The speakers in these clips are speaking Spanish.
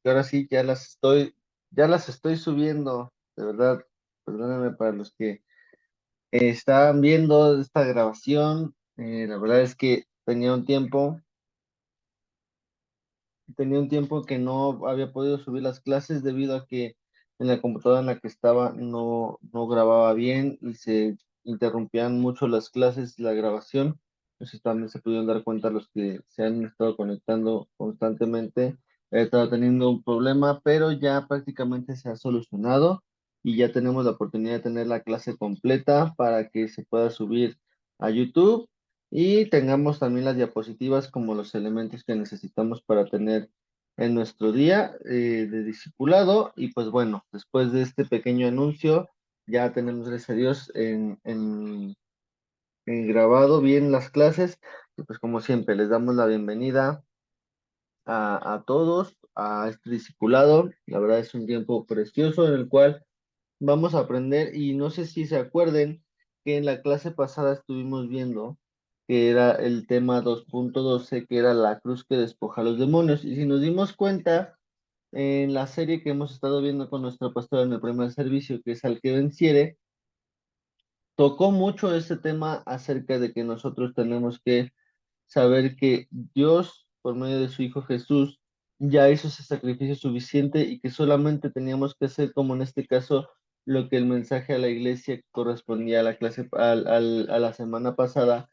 Y ahora sí, ya las estoy subiendo, de verdad, perdónenme para los que estaban viendo esta grabación. La verdad es que tenía un tiempo que no había podido subir las clases debido a que en la computadora en la que estaba no grababa bien y se interrumpían mucho las clases y la grabación. Entonces también se pudieron dar cuenta los que se han estado conectando constantemente. He estado teniendo un problema, pero ya prácticamente se ha solucionado y ya tenemos la oportunidad de tener la clase completa para que se pueda subir a YouTube y tengamos también las diapositivas como los elementos que necesitamos para tener en nuestro día de discipulado. Y pues bueno, después de este pequeño anuncio, ya tenemos, gracias a Dios, en grabado bien las clases. Y pues como siempre, les damos la bienvenida a todos a este discipulado. La verdad es un tiempo precioso en el cual vamos a aprender y no sé si se acuerden que en la clase pasada estuvimos viendo que era el tema 2.12, que era la cruz que despoja a los demonios. Y si nos dimos cuenta en la serie que hemos estado viendo con nuestra pastora en el primer servicio, que es Al que venciere, tocó mucho este tema acerca de que nosotros tenemos que saber que Dios, por medio de su Hijo Jesús, ya hizo ese sacrificio suficiente y que solamente teníamos que hacer, como en este caso, lo que el mensaje a la iglesia correspondía a la clase, a la semana pasada,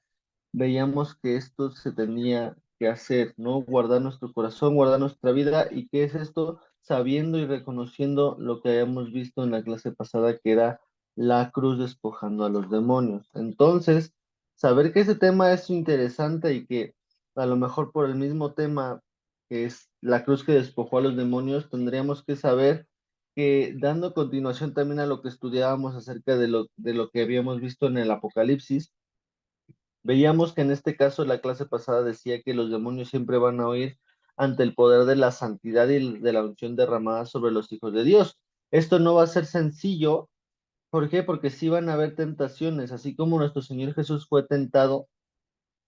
veíamos que esto se tenía que hacer, ¿no? Guardar nuestro corazón, guardar nuestra vida. ¿Y qué es esto? Sabiendo y reconociendo lo que habíamos visto en la clase pasada, que era la cruz despojando a los demonios. Entonces, saber que ese tema es interesante y que a lo mejor por el mismo tema que es la cruz que despojó a los demonios, tendríamos que saber que dando continuación también a lo que estudiábamos acerca de lo que habíamos visto en el Apocalipsis, veíamos que en este caso la clase pasada decía que los demonios siempre van a oír ante el poder de la santidad y de la unción derramada sobre los hijos de Dios. Esto no va a ser sencillo. ¿Por qué? Porque sí van a haber tentaciones, así como nuestro Señor Jesús fue tentado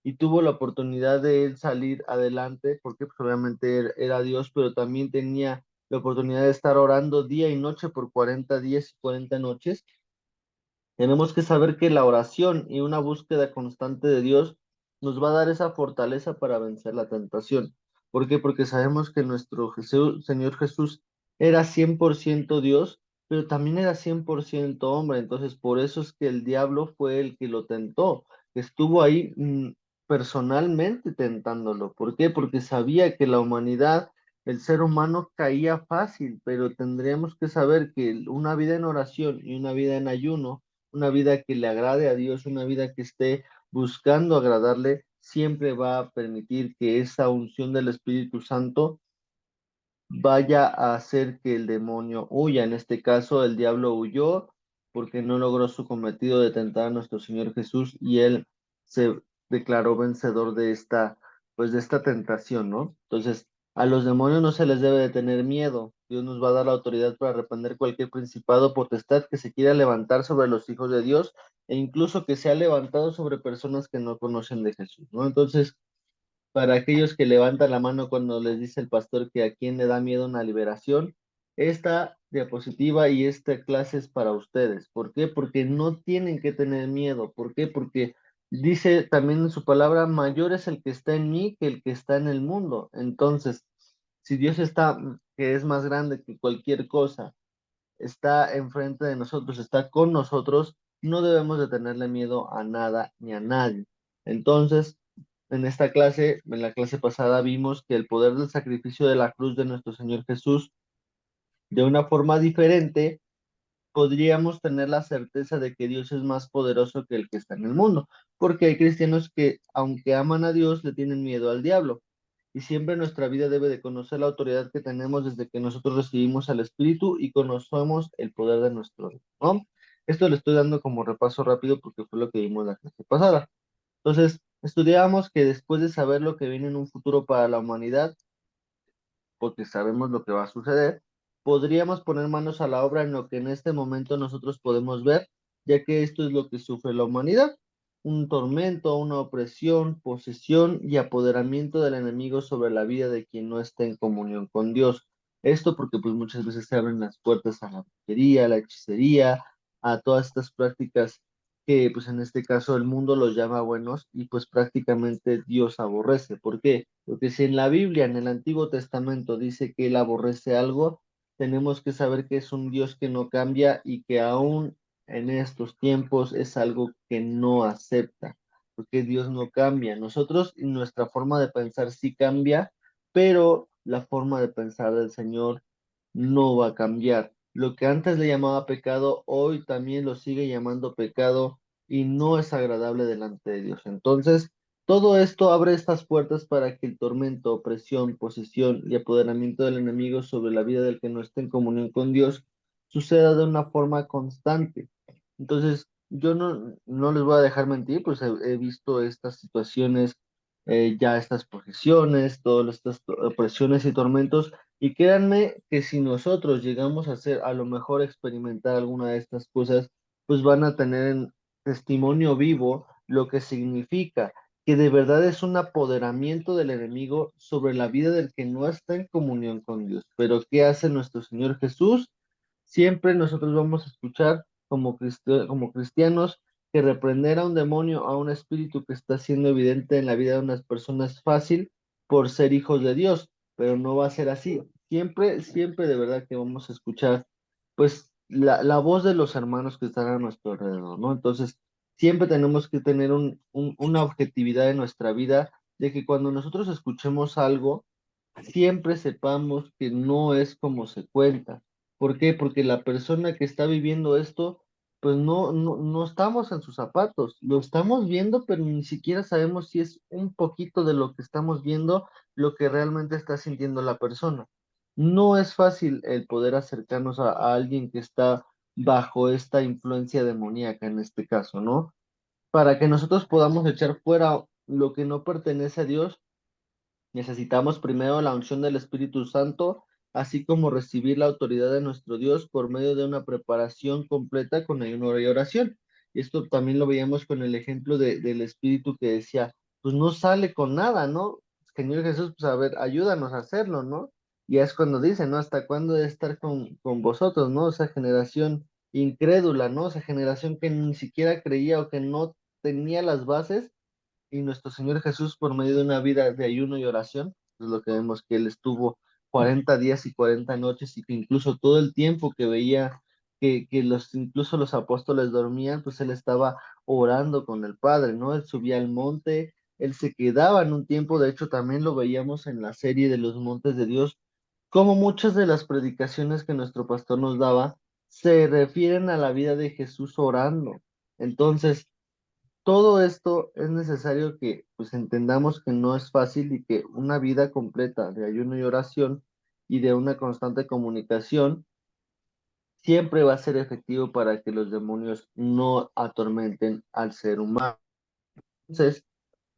y tuvo la oportunidad de él salir adelante, porque pues, obviamente era Dios, pero también tenía la oportunidad de estar orando día y noche por 40 días y 40 noches. Tenemos que saber que la oración y una búsqueda constante de Dios nos va a dar esa fortaleza para vencer la tentación. ¿Por qué? Porque sabemos que nuestro Señor Jesús era 100% Dios, pero también era 100% hombre. Entonces, por eso es que el diablo fue el que lo tentó, que estuvo ahí personalmente tentándolo. ¿Por qué? Porque sabía que la humanidad, el ser humano caía fácil, pero tendríamos que saber que una vida en oración y una vida en ayuno, una vida que le agrade a Dios, una vida que esté buscando agradarle, siempre va a permitir que esa unción del Espíritu Santo vaya a hacer que el demonio huya. En este caso, el diablo huyó porque no logró su cometido de tentar a nuestro Señor Jesús y él se declaró vencedor de pues de esta tentación, ¿no? Entonces, a los demonios no se les debe de tener miedo. Dios nos va a dar la autoridad para reprender cualquier principado o potestad que se quiera levantar sobre los hijos de Dios e incluso que se ha levantado sobre personas que no conocen de Jesús, ¿no? Entonces, para aquellos que levantan la mano cuando les dice el pastor que a quién le da miedo una liberación, esta diapositiva y esta clase es para ustedes. ¿Por qué? Porque no tienen que tener miedo. ¿Por qué? Porque dice también en su palabra, mayor es el que está en mí que el que está en el mundo. Entonces, si Dios está, que es más grande que cualquier cosa, está enfrente de nosotros, está con nosotros, no debemos de tenerle miedo a nada ni a nadie. Entonces, en esta clase, en la clase pasada, vimos que el poder del sacrificio de la cruz de nuestro Señor Jesús, de una forma diferente, podríamos tener la certeza de que Dios es más poderoso que el que está en el mundo, porque hay cristianos que, aunque aman a Dios, le tienen miedo al diablo. Y siempre nuestra vida debe de conocer la autoridad que tenemos desde que nosotros recibimos al Espíritu y conocemos el poder de nuestro Dios, ¿no? Esto le estoy dando como repaso rápido porque fue lo que vimos la clase pasada. Entonces, estudiamos que después de saber lo que viene en un futuro para la humanidad, porque sabemos lo que va a suceder, podríamos poner manos a la obra en lo que en este momento nosotros podemos ver, ya que esto es lo que sufre la humanidad, un tormento, una opresión, posesión y apoderamiento del enemigo sobre la vida de quien no está en comunión con Dios. Esto porque pues muchas veces se abren las puertas a la brujería, a la hechicería, a todas estas prácticas que pues en este caso el mundo los llama buenos y pues prácticamente Dios aborrece. ¿Por qué? Porque si en la Biblia, en el Antiguo Testamento dice que Él aborrece algo, tenemos que saber que es un Dios que no cambia y que aún en estos tiempos es algo que no acepta, porque Dios no cambia. Nosotros y nuestra forma de pensar sí cambia, pero la forma de pensar del Señor no va a cambiar. Lo que antes le llamaba pecado, hoy también lo sigue llamando pecado y no es agradable delante de Dios. Entonces, todo esto abre estas puertas para que el tormento, opresión, posesión y apoderamiento del enemigo sobre la vida del que no esté en comunión con Dios suceda de una forma constante. Entonces, yo no les voy a dejar mentir, pues he visto estas situaciones, ya estas projeciones, todas estas opresiones y tormentos, y créanme que si nosotros llegamos a hacer, a lo mejor experimentar alguna de estas cosas, pues van a tener en testimonio vivo lo que significa que de verdad es un apoderamiento del enemigo sobre la vida del que no está en comunión con Dios. Pero ¿qué hace nuestro Señor Jesús? Siempre nosotros vamos a escuchar como cristianos que reprender a un demonio, a un espíritu que está siendo evidente en la vida de unas personas es fácil por ser hijos de Dios, pero no va a ser así. Siempre, siempre de verdad que vamos a escuchar pues la voz de los hermanos que están a nuestro alrededor, ¿no? Entonces, siempre tenemos que tener una objetividad en nuestra vida de que cuando nosotros escuchemos algo, siempre sepamos que no es como se cuenta. ¿Por qué? Porque la persona que está viviendo esto, pues no estamos en sus zapatos, lo estamos viendo, pero ni siquiera sabemos si es un poquito de lo que estamos viendo lo que realmente está sintiendo la persona. No es fácil el poder acercarnos a alguien que está bajo esta influencia demoníaca en este caso, ¿no? Para que nosotros podamos echar fuera lo que no pertenece a Dios. Necesitamos primero la unción del Espíritu Santo, así como recibir la autoridad de nuestro Dios por medio de una preparación completa con ayuno y oración. Y esto también lo veíamos con el ejemplo del Espíritu que decía, pues no sale con nada, ¿no? Señor Jesús, pues a ver, ayúdanos a hacerlo, ¿no? Y es cuando dice, ¿no? ¿Hasta cuándo de estar con vosotros, ¿no? Esa generación incrédula, ¿no? Esa generación que ni siquiera creía o que no tenía las bases y nuestro Señor Jesús, por medio de una vida de ayuno y oración, es lo que vemos que Él estuvo 40 días y 40 noches y que incluso todo el tiempo que veía incluso los apóstoles dormían, pues Él estaba orando con el Padre, ¿no? Él subía al monte, Él se quedaba en un tiempo, de hecho también lo veíamos en la serie de los montes de Dios, como muchas de las predicaciones que nuestro pastor nos daba se refieren a la vida de Jesús orando. Entonces, todo esto es necesario que pues entendamos que no es fácil y que una vida completa de ayuno y oración y de una constante comunicación siempre va a ser efectivo para que los demonios no atormenten al ser humano. Entonces,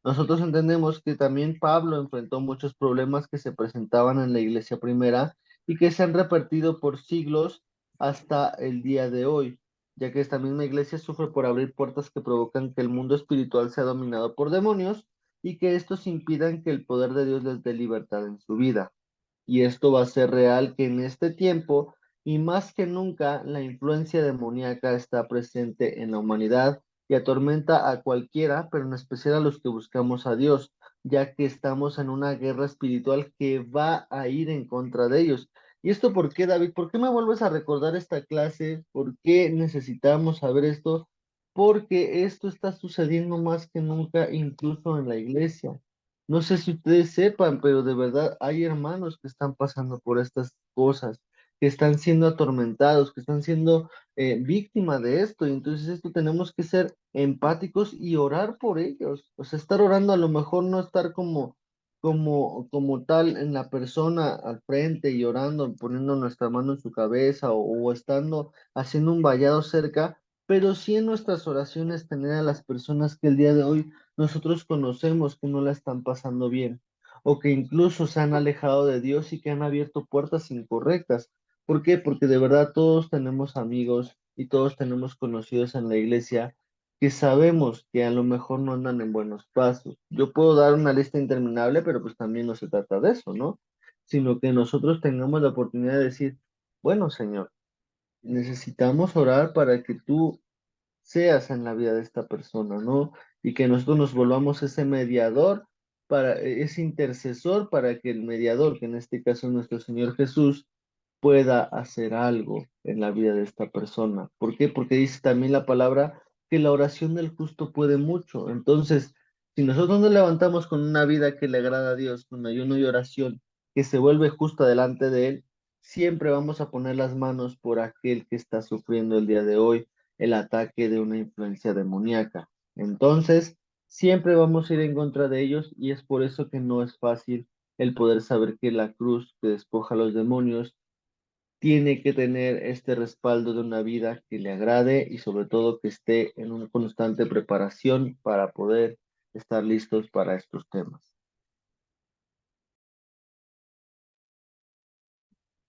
nosotros entendemos que también Pablo enfrentó muchos problemas que se presentaban en la iglesia primera y que se han repetido por siglos hasta el día de hoy, ya que esta misma iglesia sufre por abrir puertas que provocan que el mundo espiritual sea dominado por demonios y que estos impidan que el poder de Dios les dé libertad en su vida. Y esto va a ser real que en este tiempo y más que nunca la influencia demoníaca está presente en la humanidad y atormenta a cualquiera, pero en especial a los que buscamos a Dios, ya que estamos en una guerra espiritual que va a ir en contra de ellos. ¿Y esto por qué, David? ¿Por qué me vuelves a recordar esta clase? ¿Por qué necesitamos saber esto? Porque esto está sucediendo más que nunca, incluso en la iglesia. No sé si ustedes sepan, pero de verdad hay hermanos que están pasando por estas cosas, que están siendo atormentados, que están siendo víctimas de esto. Y entonces esto tenemos que ser empáticos y orar por ellos. O sea, estar orando a lo mejor no estar como tal en la persona al frente y orando, poniendo nuestra mano en su cabeza o estando haciendo un vallado cerca, pero sí en nuestras oraciones tener a las personas que el día de hoy nosotros conocemos que no la están pasando bien o que incluso se han alejado de Dios y que han abierto puertas incorrectas. ¿Por qué? Porque de verdad todos tenemos amigos y todos tenemos conocidos en la iglesia que sabemos que a lo mejor no andan en buenos pasos. Yo puedo dar una lista interminable, pero pues también no se trata de eso, ¿no? sino que nosotros tengamos la oportunidad de decir, bueno, Señor, necesitamos orar para que tú seas en la vida de esta persona, ¿no? Y que nosotros nos volvamos ese mediador, ese intercesor para que el mediador, que en este caso es nuestro Señor Jesús, pueda hacer algo en la vida de esta persona. ¿Por qué? Porque dice también la palabra que la oración del justo puede mucho. Entonces, si nosotros nos levantamos con una vida que le agrada a Dios, con ayuno y oración, que se vuelve justa delante de Él, siempre vamos a poner las manos por aquel que está sufriendo el día de hoy el ataque de una influencia demoníaca. Entonces, siempre vamos a ir en contra de ellos y es por eso que no es fácil el poder saber que la cruz que despoja a los demonios tiene que tener este respaldo de una vida que le agrade y sobre todo que esté en una constante preparación para poder estar listos para estos temas.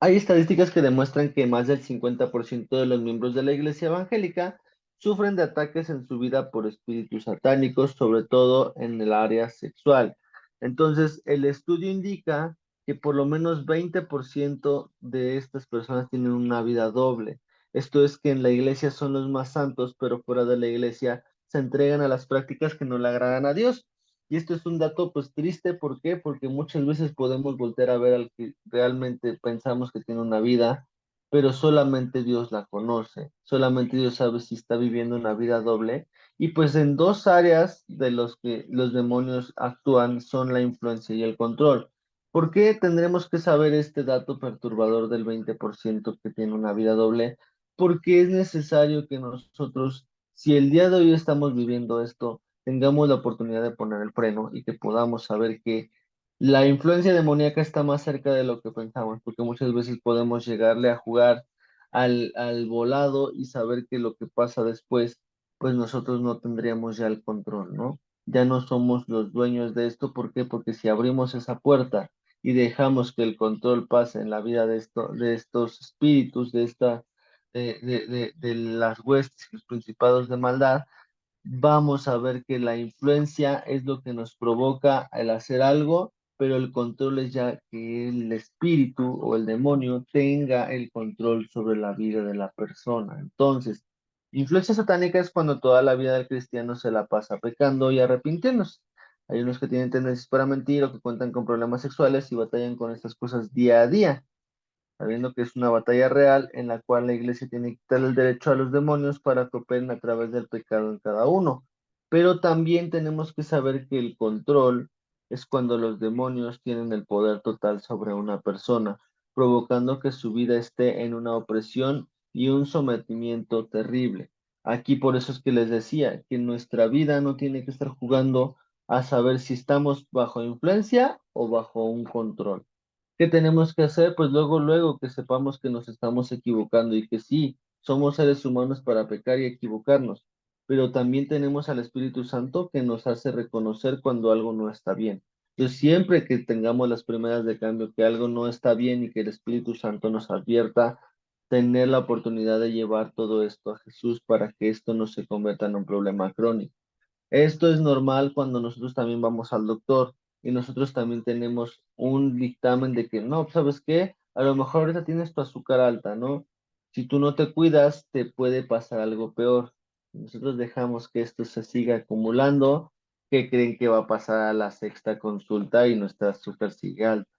Hay estadísticas que demuestran que más del 50% de los miembros de la Iglesia Evangélica sufren de ataques en su vida por espíritus satánicos, sobre todo en el área sexual. Entonces, el estudio indica que por lo menos 20% de estas personas tienen una vida doble. Esto es que en la iglesia son los más santos, pero fuera de la iglesia se entregan a las prácticas que no le agradan a Dios. Y esto es un dato pues triste, ¿por qué? Porque muchas veces podemos voltear a ver al que realmente pensamos que tiene una vida, pero solamente Dios la conoce, solamente Dios sabe si está viviendo una vida doble. Y pues en dos áreas de los que los demonios actúan son la influencia y el control. ¿Por qué tendremos que saber este dato perturbador del 20% que tiene una vida doble? Porque es necesario que nosotros, si el día de hoy estamos viviendo esto, tengamos la oportunidad de poner el freno y que podamos saber que la influencia demoníaca está más cerca de lo que pensamos, porque muchas veces podemos llegarle a jugar al volado y saber que lo que pasa después, pues nosotros no tendríamos ya el control, ¿no? Ya no somos los dueños de esto, ¿por qué? Porque si abrimos esa puerta y dejamos que el control pase en la vida de estos espíritus, de las huestes, los principados de maldad, vamos a ver que la influencia es lo que nos provoca el hacer algo, pero el control es ya que el espíritu o el demonio tenga el control sobre la vida de la persona. Entonces, influencia satánica es cuando toda la vida del cristiano se la pasa pecando y arrepintiéndose. Hay unos que tienen tendencias para mentir o que cuentan con problemas sexuales y batallan con estas cosas día a día, sabiendo que es una batalla real en la cual la iglesia tiene que quitarle el derecho a los demonios para que operen a través del pecado en cada uno. Pero también tenemos que saber que el control es cuando los demonios tienen el poder total sobre una persona, provocando que su vida esté en una opresión y un sometimiento terrible. Aquí por eso es que les decía que nuestra vida no tiene que estar jugando a saber si estamos bajo influencia o bajo un control. ¿Qué tenemos que hacer? Pues luego que sepamos que nos estamos equivocando y que sí, somos seres humanos para pecar y equivocarnos, pero también tenemos al Espíritu Santo que nos hace reconocer cuando algo no está bien. Entonces, siempre que tengamos las primeras de cambio, que algo no está bien y que el Espíritu Santo nos advierta, tener la oportunidad de llevar todo esto a Jesús para que esto no se convierta en un problema crónico. Esto es normal cuando nosotros también vamos al doctor y nosotros también tenemos un dictamen de que no, ¿sabes qué? A lo mejor ahorita tienes tu azúcar alta, ¿no? Si tú no te cuidas, te puede pasar algo peor. Nosotros dejamos que esto se siga acumulando. ¿Qué creen que va a pasar a la sexta consulta y nuestra azúcar sigue alta?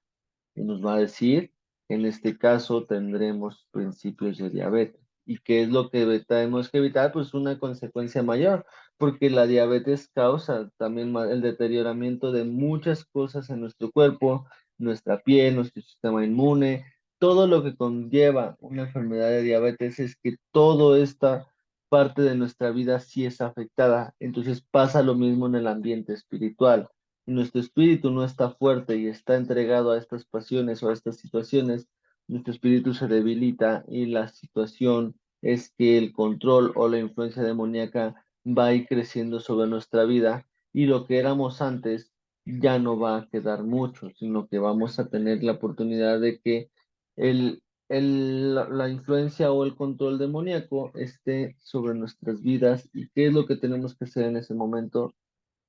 Y nos va a decir que en este caso tendremos principios de diabetes. ¿Y qué es lo que tenemos que evitar? Pues una consecuencia mayor, porque la diabetes causa también el deterioramiento de muchas cosas en nuestro cuerpo, nuestra piel, nuestro sistema inmune, todo lo que conlleva una enfermedad de diabetes es que toda esta parte de nuestra vida sí es afectada. Entonces pasa lo mismo en el ambiente espiritual. Si nuestro espíritu no está fuerte y está entregado a estas pasiones o a estas situaciones, nuestro espíritu se debilita y la situación es que el control o la influencia demoníaca va a ir creciendo sobre nuestra vida y lo que éramos antes ya no va a quedar mucho, sino que vamos a tener la oportunidad de que la influencia o el control demoníaco esté sobre nuestras vidas y qué es lo que tenemos que hacer en ese momento,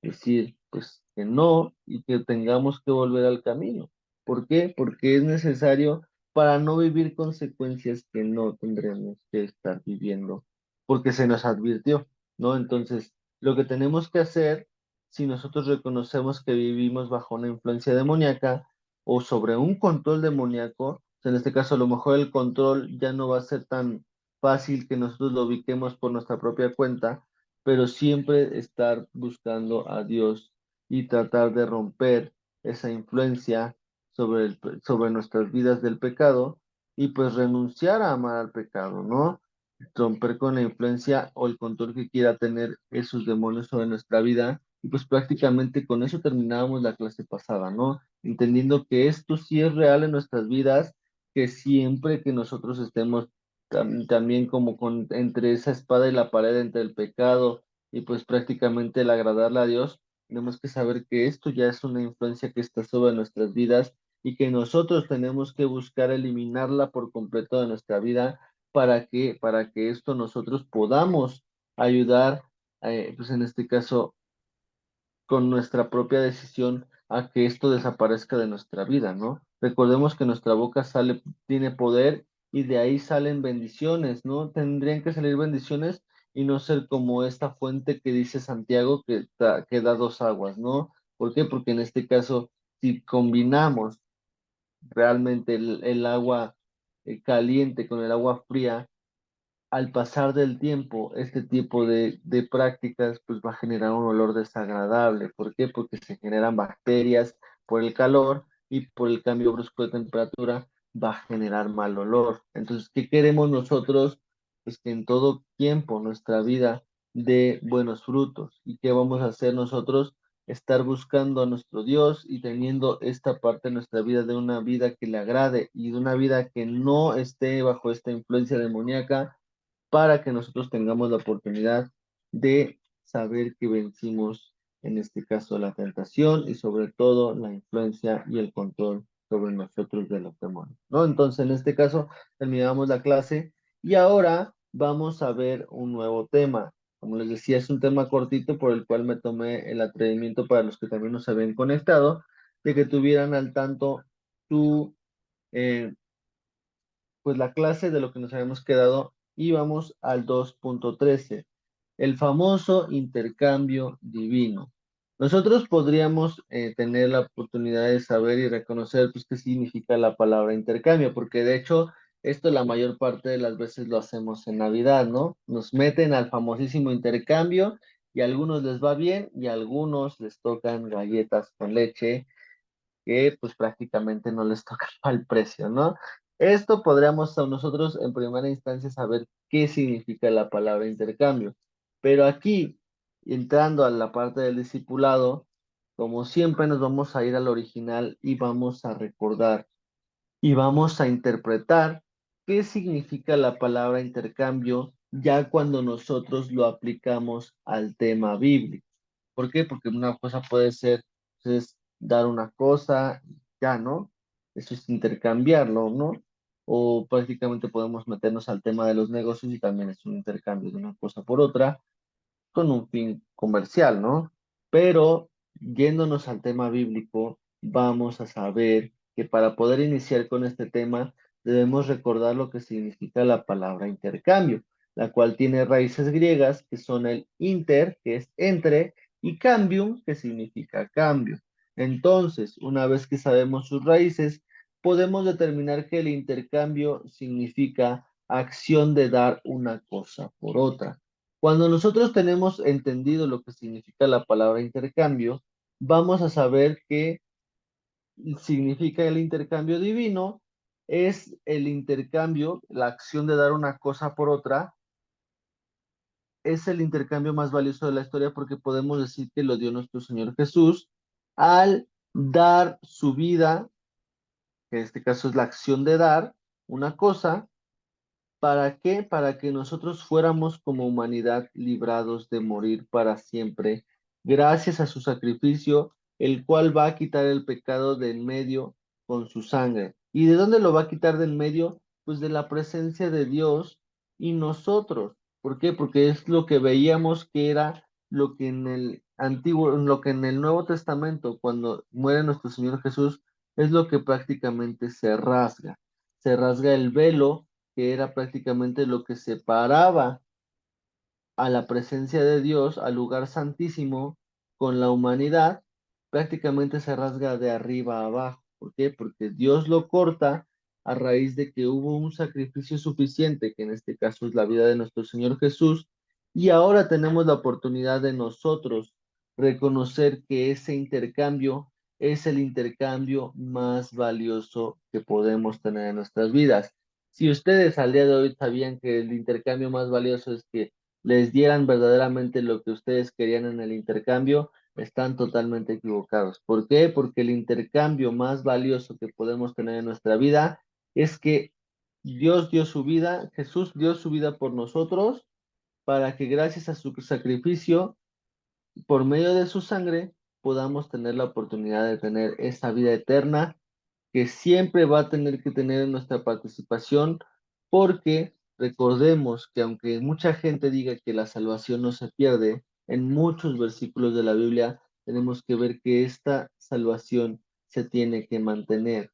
decir pues que no y que tengamos que volver al camino. ¿Por qué? Porque es necesario para no vivir consecuencias que no tendremos que estar viviendo, porque se nos advirtió, ¿no? Entonces, lo que tenemos que hacer, si nosotros reconocemos que vivimos bajo una influencia demoníaca o sobre un control demoníaco, en este caso a lo mejor el control ya no va a ser tan fácil que nosotros lo ubiquemos por nuestra propia cuenta, pero siempre estar buscando a Dios y tratar de romper esa influencia sobre nuestras vidas del pecado y pues renunciar a amar al pecado, ¿no? Romper con la influencia o el control que quiera tener esos demonios sobre nuestra vida. Y pues prácticamente con eso terminábamos la clase pasada, ¿no? Entendiendo que esto sí es real en nuestras vidas, que siempre que nosotros estemos también como con entre esa espada y la pared, entre el pecado y pues prácticamente el agradarle a Dios, tenemos que saber que esto ya es una influencia que está sobre nuestras vidas y que nosotros tenemos que buscar eliminarla por completo de nuestra vida para que esto nosotros podamos ayudar, pues en este caso, con nuestra propia decisión a que esto desaparezca de nuestra vida, ¿no? Recordemos que nuestra boca tiene poder y de ahí salen bendiciones, ¿no? Tendrían que salir bendiciones y no ser como esta fuente que dice Santiago que da dos aguas, ¿no? ¿Por qué? Porque en este caso, si combinamos realmente el agua caliente con el agua fría, al pasar del tiempo, este tipo de prácticas pues va a generar un olor desagradable. ¿Por qué? Porque se generan bacterias por el calor y por el cambio brusco de temperatura va a generar mal olor. Entonces, ¿qué queremos nosotros? Pues que en todo tiempo nuestra vida dé buenos frutos. ¿Y qué vamos a hacer nosotros? Estar buscando a nuestro Dios y teniendo esta parte de nuestra vida de una vida que le agrade y de una vida que no esté bajo esta influencia demoníaca para que nosotros tengamos la oportunidad de saber que vencimos, en este caso, la tentación y sobre todo la influencia y el control sobre nosotros de los demonios, ¿no? Entonces, en este caso, terminamos la clase y ahora vamos a ver un nuevo tema. Como les decía, es un tema cortito por el cual me tomé el atrevimiento para los que también nos habían conectado, de que tuvieran al tanto su, eh, pues la clase de lo que nos habíamos quedado y vamos al 2.13, el famoso intercambio divino. Nosotros podríamos tener la oportunidad de saber y reconocer pues, qué significa la palabra intercambio, porque de hecho esto la mayor parte de las veces lo hacemos en Navidad, ¿no? Nos meten al famosísimo intercambio y a algunos les va bien y a algunos les tocan galletas con leche que pues prácticamente no les toca el precio, ¿no? Esto podríamos nosotros en primera instancia saber qué significa la palabra intercambio, pero aquí, entrando a la parte del discipulado, como siempre nos vamos a ir al original y vamos a recordar y vamos a interpretar qué significa la palabra intercambio ya cuando nosotros lo aplicamos al tema bíblico. ¿Por qué? Porque una cosa puede ser, pues, dar una cosa, ya, ¿no? Eso es intercambiarlo, ¿no? O prácticamente podemos meternos al tema de los negocios y también es un intercambio de una cosa por otra con un fin comercial, ¿no? Pero yéndonos al tema bíblico, vamos a saber que para poder iniciar con este tema debemos recordar lo que significa la palabra intercambio, la cual tiene raíces griegas que son el inter, que es entre, y cambium, que significa cambio. Entonces, una vez que sabemos sus raíces, podemos determinar que el intercambio significa acción de dar una cosa por otra. Cuando nosotros tenemos entendido lo que significa la palabra intercambio, vamos a saber que significa el intercambio divino, es el intercambio, la acción de dar una cosa por otra, es el intercambio más valioso de la historia porque podemos decir que lo dio nuestro Señor Jesús al dar su vida, que en este caso es la acción de dar una cosa. ¿Para qué? Para que nosotros fuéramos como humanidad librados de morir para siempre, gracias a su sacrificio, el cual va a quitar el pecado de en medio con su sangre. ¿Y de dónde lo va a quitar del medio? Pues de la presencia de Dios y nosotros. ¿Por qué? Porque es lo que veíamos que era lo que en el Nuevo Testamento, cuando muere nuestro Señor Jesús, es lo que prácticamente se rasga. Se rasga el velo, que era prácticamente lo que separaba a la presencia de Dios, al lugar santísimo, con la humanidad, prácticamente se rasga de arriba a abajo. ¿Por qué? Porque Dios lo corta a raíz de que hubo un sacrificio suficiente, que en este caso es la vida de nuestro Señor Jesús, y ahora tenemos la oportunidad de nosotros reconocer que ese intercambio es el intercambio más valioso que podemos tener en nuestras vidas. Si ustedes al día de hoy sabían que el intercambio más valioso es que les dieran verdaderamente lo que ustedes querían en el intercambio, están totalmente equivocados. ¿Por qué? Porque el intercambio más valioso que podemos tener en nuestra vida es que Dios dio su vida, Jesús dio su vida por nosotros, para que gracias a su sacrificio, por medio de su sangre, podamos tener la oportunidad de tener esa vida eterna que siempre va a tener que tener nuestra participación, porque recordemos que aunque mucha gente diga que la salvación no se pierde, en muchos versículos de la Biblia tenemos que ver que esta salvación se tiene que mantenerse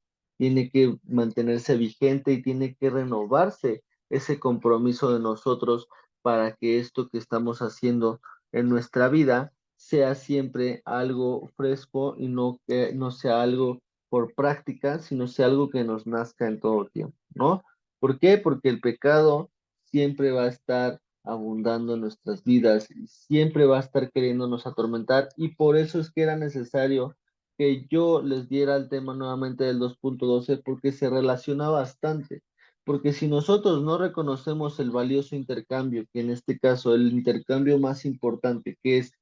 vigente y tiene que renovarse ese compromiso de nosotros para que esto que estamos haciendo en nuestra vida sea siempre algo fresco y no que no sea algo por práctica, sino sea algo que nos nazca en todo tiempo, ¿no? ¿Por qué? Porque el pecado siempre va a estar abundando en nuestras vidas y siempre va a estar queriéndonos atormentar, y por eso es que era necesario que yo les diera el tema nuevamente del 2.12 porque se relaciona bastante. Porque si nosotros no reconocemos el valioso intercambio, que en este caso el intercambio más importante, que es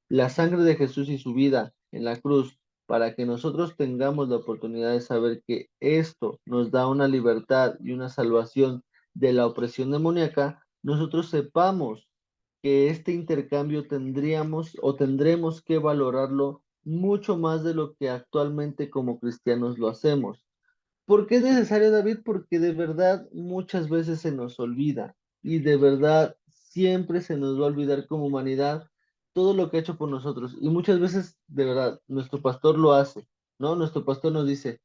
la sangre de Jesús y su vida en la cruz, para que nosotros tengamos la oportunidad de saber que esto nos da una libertad y una salvación de la opresión demoníaca, nosotros sepamos que este intercambio tendríamos o tendremos que valorarlo mucho más de lo que actualmente como cristianos lo hacemos. ¿Por qué es necesario, David? Porque de verdad muchas veces se nos olvida y de verdad siempre se nos va a olvidar como humanidad todo lo que ha hecho por nosotros. Y muchas veces, de verdad, nuestro pastor lo hace, ¿no? Nuestro pastor nos dice,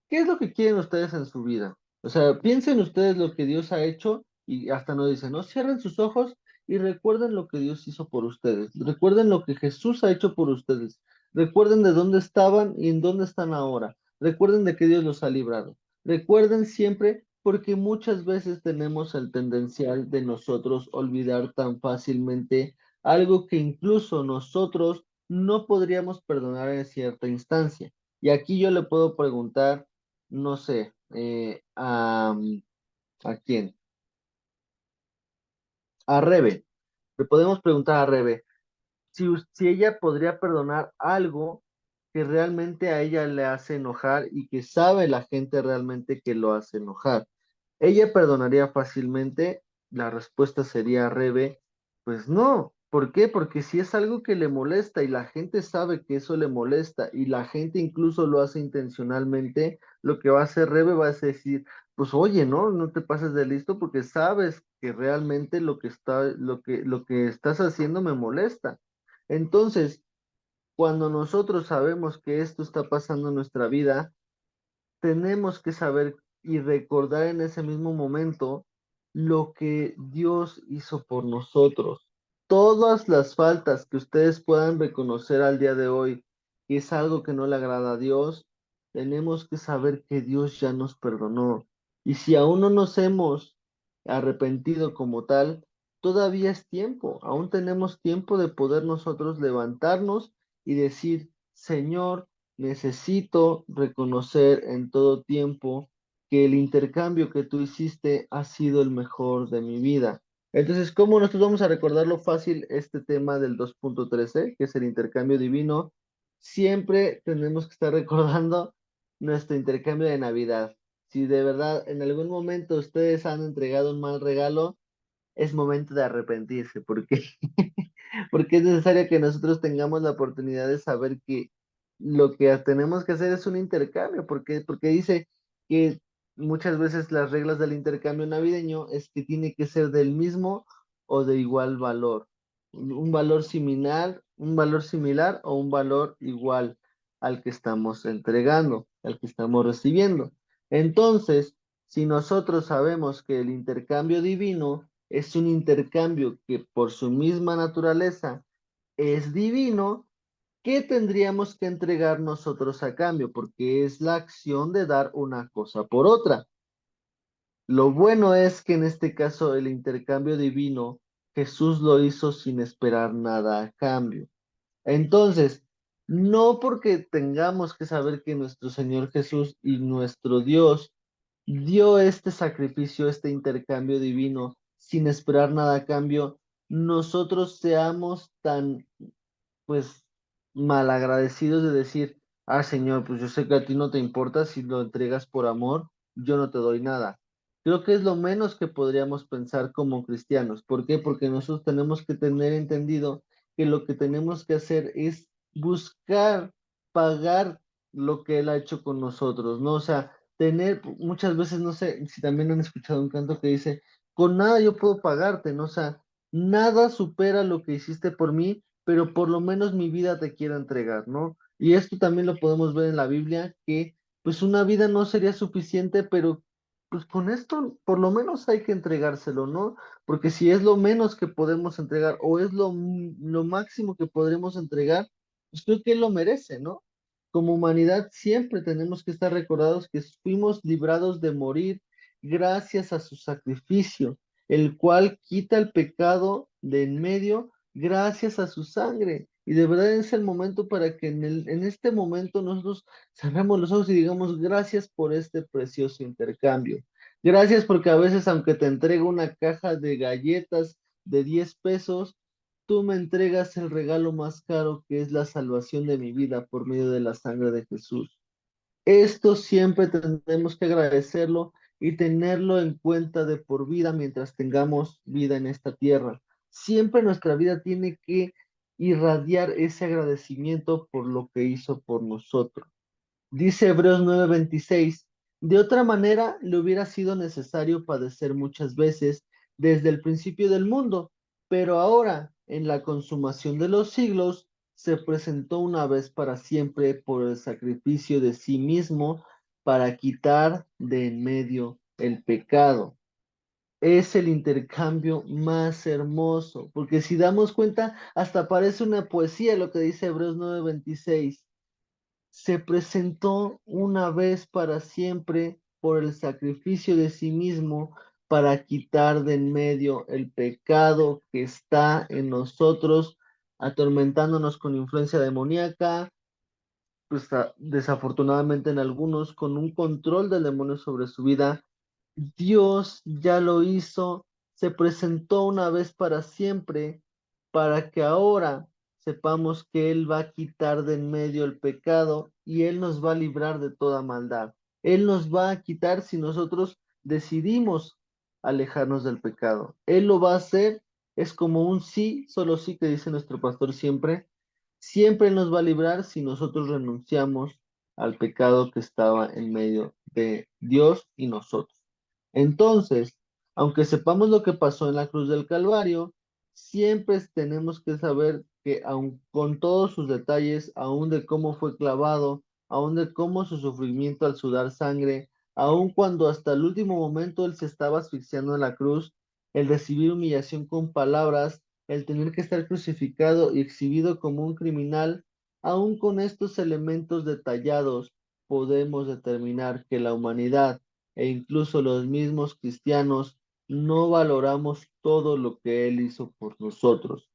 ¿qué es lo que quieren ustedes en su vida? O sea, piensen ustedes lo que Dios ha hecho y hasta nos dice, ¿no? Cierren sus ojos y recuerden lo que Dios hizo por ustedes. Recuerden lo que Jesús ha hecho por ustedes. Recuerden de dónde estaban y en dónde están ahora. Recuerden de que Dios los ha librado. Recuerden siempre, porque muchas veces tenemos el tendencial de nosotros olvidar tan fácilmente algo que incluso nosotros no podríamos perdonar en cierta instancia. Y aquí yo le puedo preguntar, no sé, ¿a quién? A Rebe. Le podemos preguntar a Rebe si ella podría perdonar algo que realmente a ella le hace enojar y que sabe la gente realmente que lo hace enojar. ¿Ella perdonaría fácilmente? La respuesta sería, Rebe, pues no. ¿Por qué? Porque si es algo que le molesta y la gente sabe que eso le molesta y la gente incluso lo hace intencionalmente, lo que va a hacer Rebe va a decir, pues oye, no, no te pases de listo porque sabes que realmente lo que estás haciendo me molesta. Entonces, cuando nosotros sabemos que esto está pasando en nuestra vida, tenemos que saber y recordar en ese mismo momento lo que Dios hizo por nosotros. Todas las faltas que ustedes puedan reconocer al día de hoy, que es algo que no le agrada a Dios, tenemos que saber que Dios ya nos perdonó. Y si aún no nos hemos arrepentido como tal, todavía es tiempo, aún tenemos tiempo de poder nosotros levantarnos y decir, Señor, necesito reconocer en todo tiempo que el intercambio que tú hiciste ha sido el mejor de mi vida. Entonces, ¿cómo nosotros vamos a recordarlo fácil este tema del 2.13, que es el intercambio divino? Siempre tenemos que estar recordando nuestro intercambio de Navidad. Si de verdad en algún momento ustedes han entregado un mal regalo, es momento de arrepentirse, porque porque es necesario que nosotros tengamos la oportunidad de saber que lo que tenemos que hacer es un intercambio, porque dice que muchas veces las reglas del intercambio navideño es que tiene que ser del mismo o de igual valor, un valor similar o un valor igual al que estamos entregando. al que estamos recibiendo. Entonces, si nosotros sabemos que el intercambio divino es un intercambio que por su misma naturaleza es divino, ¿qué tendríamos que entregar nosotros a cambio? Porque es la acción de dar una cosa por otra. Lo bueno es que en este caso el intercambio divino, Jesús lo hizo sin esperar nada a cambio. Entonces, no porque tengamos que saber que nuestro Señor Jesús y nuestro Dios dio este sacrificio, este intercambio divino, sin esperar nada a cambio, nosotros seamos tan pues malagradecidos de decir, ah, Señor, pues yo sé que a ti no te importa si lo entregas por amor, yo no te doy nada. Creo que es lo menos que podríamos pensar como cristianos. ¿Por qué? Porque nosotros tenemos que tener entendido que lo que tenemos que hacer es buscar pagar lo que Él ha hecho con nosotros, ¿no? O sea, tener muchas veces, no sé si también han escuchado un canto que dice, con nada yo puedo pagarte, ¿no? O sea, nada supera lo que hiciste por mí, pero por lo menos mi vida te quiero entregar, ¿no? Y esto también lo podemos ver en la Biblia, que pues una vida no sería suficiente, pero pues con esto por lo menos hay que entregárselo, ¿no? Porque si es lo menos que podemos entregar o es lo máximo que podremos entregar, pues creo que él lo merece, ¿no? Como humanidad siempre tenemos que estar recordados que fuimos librados de morir gracias a su sacrificio, el cual quita el pecado de en medio gracias a su sangre. Y de verdad es el momento para que en este momento nosotros cerremos los ojos y digamos gracias por este precioso intercambio. Gracias porque a veces aunque te entrego una caja de galletas de 10 pesos, tú me entregas el regalo más caro que es la salvación de mi vida por medio de la sangre de Jesús. Esto siempre tenemos que agradecerlo y tenerlo en cuenta de por vida mientras tengamos vida en esta tierra. Siempre nuestra vida tiene que irradiar ese agradecimiento por lo que hizo por nosotros. Dice Hebreos 9:26, de otra manera le hubiera sido necesario padecer muchas veces desde el principio del mundo, pero ahora, en la consumación de los siglos, se presentó una vez para siempre por el sacrificio de sí mismo para quitar de en medio el pecado. Es el intercambio más hermoso, porque si damos cuenta, hasta parece una poesía lo que dice Hebreos 9:26. Se presentó una vez para siempre por el sacrificio de sí mismo para quitar de en medio el pecado que está en nosotros, atormentándonos con influencia demoníaca, pues desafortunadamente en algunos con un control del demonio sobre su vida. Dios ya lo hizo, se presentó una vez para siempre, para que ahora sepamos que Él va a quitar de en medio el pecado y Él nos va a librar de toda maldad. Él nos va a quitar si nosotros decidimos alejarnos del pecado. Él lo va a hacer, es como un sí, solo sí que dice nuestro pastor siempre. Siempre Él nos va a librar si nosotros renunciamos al pecado que estaba en medio de Dios y nosotros. Entonces, aunque sepamos lo que pasó en la cruz del Calvario, siempre tenemos que saber que aun con todos sus detalles, aun de cómo fue clavado, aun de cómo su sufrimiento al sudar sangre, aun cuando hasta el último momento él se estaba asfixiando en la cruz, el recibir humillación con palabras, el tener que estar crucificado y exhibido como un criminal, aun con estos elementos detallados, podemos determinar que la humanidad e incluso los mismos cristianos no valoramos todo lo que Él hizo por nosotros.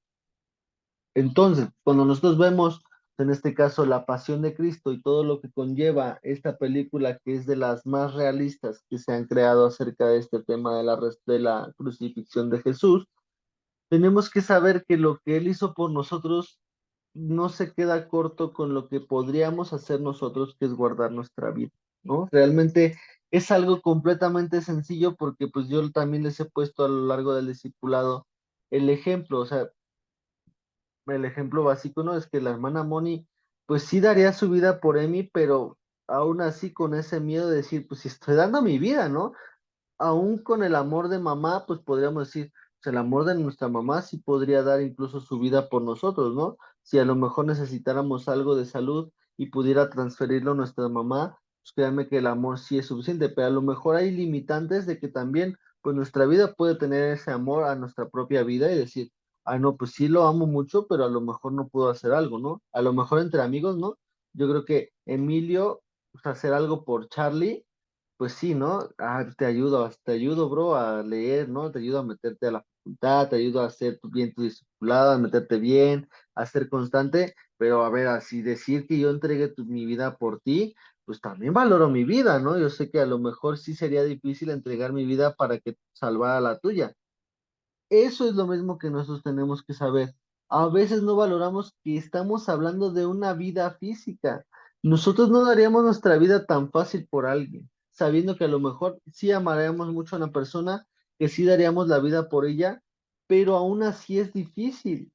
Entonces, cuando nosotros vemos, en este caso, la pasión de Cristo y todo lo que conlleva esta película, que es de las más realistas que se han creado acerca de este tema de la crucifixión de Jesús, tenemos que saber que lo que Él hizo por nosotros no se queda corto con lo que podríamos hacer nosotros, que es guardar nuestra vida, ¿no? Realmente es algo completamente sencillo porque pues yo también les he puesto a lo largo del discipulado el ejemplo, o sea, el ejemplo básico, ¿no? Es que la hermana Moni, pues sí daría su vida por Emi, pero aún así con ese miedo de decir, pues si estoy dando mi vida, ¿no? Aún con el amor de mamá, pues podríamos decir, pues el amor de nuestra mamá sí podría dar incluso su vida por nosotros, ¿no? Si a lo mejor necesitáramos algo de salud y pudiera transferirlo a nuestra mamá, pues créanme que el amor sí es suficiente, pero a lo mejor hay limitantes de que también, pues nuestra vida puede tener ese amor a nuestra propia vida y decir, ah, no, pues sí lo amo mucho, pero a lo mejor no puedo hacer algo, ¿no? A lo mejor entre amigos, ¿no? Yo creo que Emilio, pues, hacer algo por Charlie, pues sí, ¿no? Ah, te ayudo, bro, a leer, ¿no? Te ayudo a meterte a la facultad, te ayudo a hacer bien tu discipulado, a meterte bien, a ser constante, pero a ver, así decir que yo entregué mi vida por ti, pues también valoro mi vida, ¿no? Yo sé que a lo mejor sí sería difícil entregar mi vida para que salvara la tuya. Eso es lo mismo que nosotros tenemos que saber. A veces no valoramos que estamos hablando de una vida física. Nosotros no daríamos nuestra vida tan fácil por alguien, sabiendo que a lo mejor sí amaríamos mucho a una persona, que sí daríamos la vida por ella, pero aún así es difícil.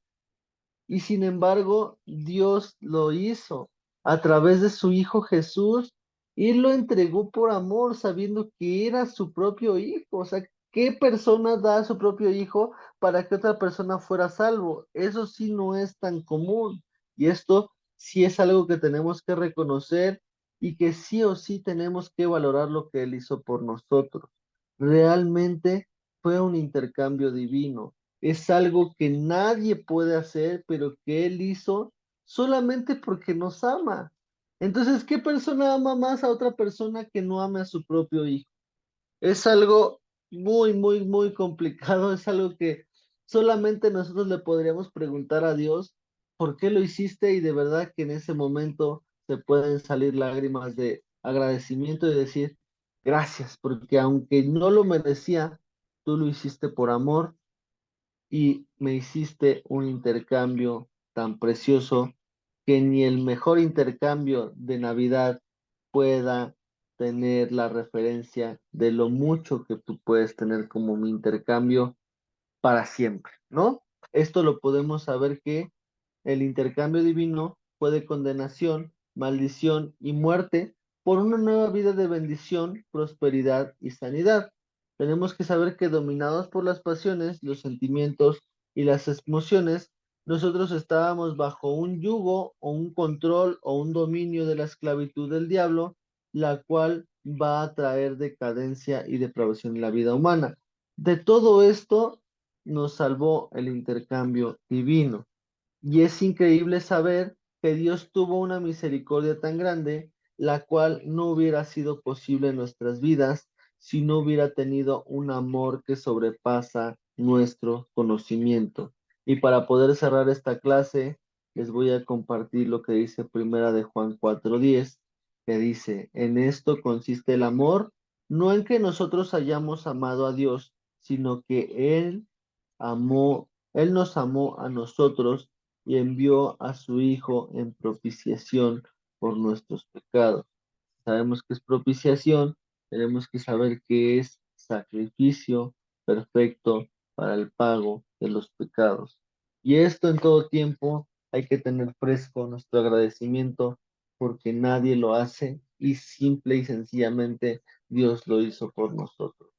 Y sin embargo, Dios lo hizo a través de su Hijo Jesús y lo entregó por amor, sabiendo que era su propio hijo. O sea, ¿qué persona da a su propio hijo para que otra persona fuera salvo? Eso sí no es tan común. Y esto sí es algo que tenemos que reconocer y que sí o sí tenemos que valorar lo que Él hizo por nosotros. Realmente fue un intercambio divino, es algo que nadie puede hacer, pero que Él hizo solamente porque nos ama. Entonces, ¿qué persona ama más a otra persona que no ame a su propio hijo? Es algo muy, muy, muy complicado, es algo que solamente nosotros le podríamos preguntar a Dios, ¿por qué lo hiciste? Y de verdad que en ese momento se pueden salir lágrimas de agradecimiento y decir, gracias, porque aunque no lo merecía, tú lo hiciste por amor y me hiciste un intercambio tan precioso que ni el mejor intercambio de Navidad pueda tener la referencia de lo mucho que tú puedes tener como mi intercambio para siempre, ¿no? Esto lo podemos saber que el intercambio divino fue de condenación, maldición y muerte por una nueva vida de bendición, prosperidad y sanidad. Tenemos que saber que dominados por las pasiones, los sentimientos y las emociones, nosotros estábamos bajo un yugo o un control o un dominio de la esclavitud del diablo, la cual va a traer decadencia y depravación en la vida humana. De todo esto nos salvó el intercambio divino. Y es increíble saber que Dios tuvo una misericordia tan grande, la cual no hubiera sido posible en nuestras vidas si no hubiera tenido un amor que sobrepasa nuestro conocimiento. Y para poder cerrar esta clase, les voy a compartir lo que dice Primera de Juan 4:10, que dice, en esto consiste el amor, no en que nosotros hayamos amado a Dios, sino que Él nos amó a nosotros y envió a su Hijo en propiciación por nuestros pecados. Sabemos que es propiciación, tenemos que saber que es sacrificio perfecto para el pago de los pecados. Y esto en todo tiempo hay que tener fresco nuestro agradecimiento porque nadie lo hace y simple y sencillamente Dios lo hizo por nosotros.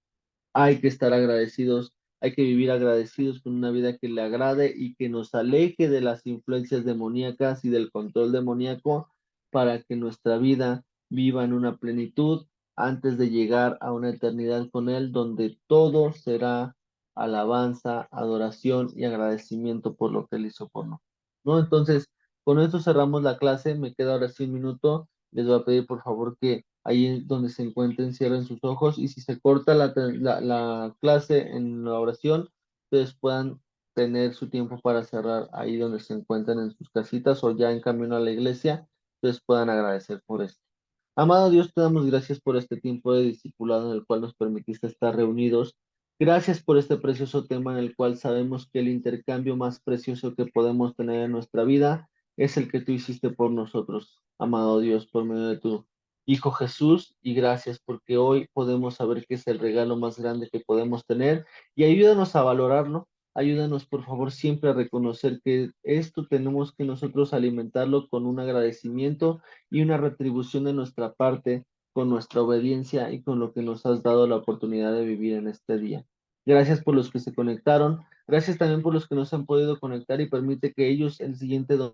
Hay que estar agradecidos, hay que vivir agradecidos con una vida que le agrade y que nos aleje de las influencias demoníacas y del control demoníaco para que nuestra vida viva en una plenitud antes de llegar a una eternidad con Él donde todo será alabanza, adoración y agradecimiento por lo que Él hizo por nosotros. ¿No? Entonces, con esto cerramos la clase, me queda ahora sí un minuto, les voy a pedir por favor que ahí donde se encuentren, cierren sus ojos y si se corta la clase en la oración, ustedes puedan tener su tiempo para cerrar ahí donde se encuentran en sus casitas o ya en camino a la iglesia, ustedes puedan agradecer por esto. Amado Dios, te damos gracias por este tiempo de discipulado en el cual nos permitiste estar reunidos. Gracias por este precioso tema en el cual sabemos que el intercambio más precioso que podemos tener en nuestra vida es el que tú hiciste por nosotros, amado Dios, por medio de tu Hijo Jesús. Y gracias porque hoy podemos saber que es el regalo más grande que podemos tener y ayúdanos a valorarlo. Ayúdanos, por favor, siempre a reconocer que esto tenemos que nosotros alimentarlo con un agradecimiento y una retribución de nuestra parte con nuestra obediencia y con lo que nos has dado la oportunidad de vivir en este día. Gracias por los que se conectaron, gracias también por los que nos han podido conectar y permite que ellos el siguiente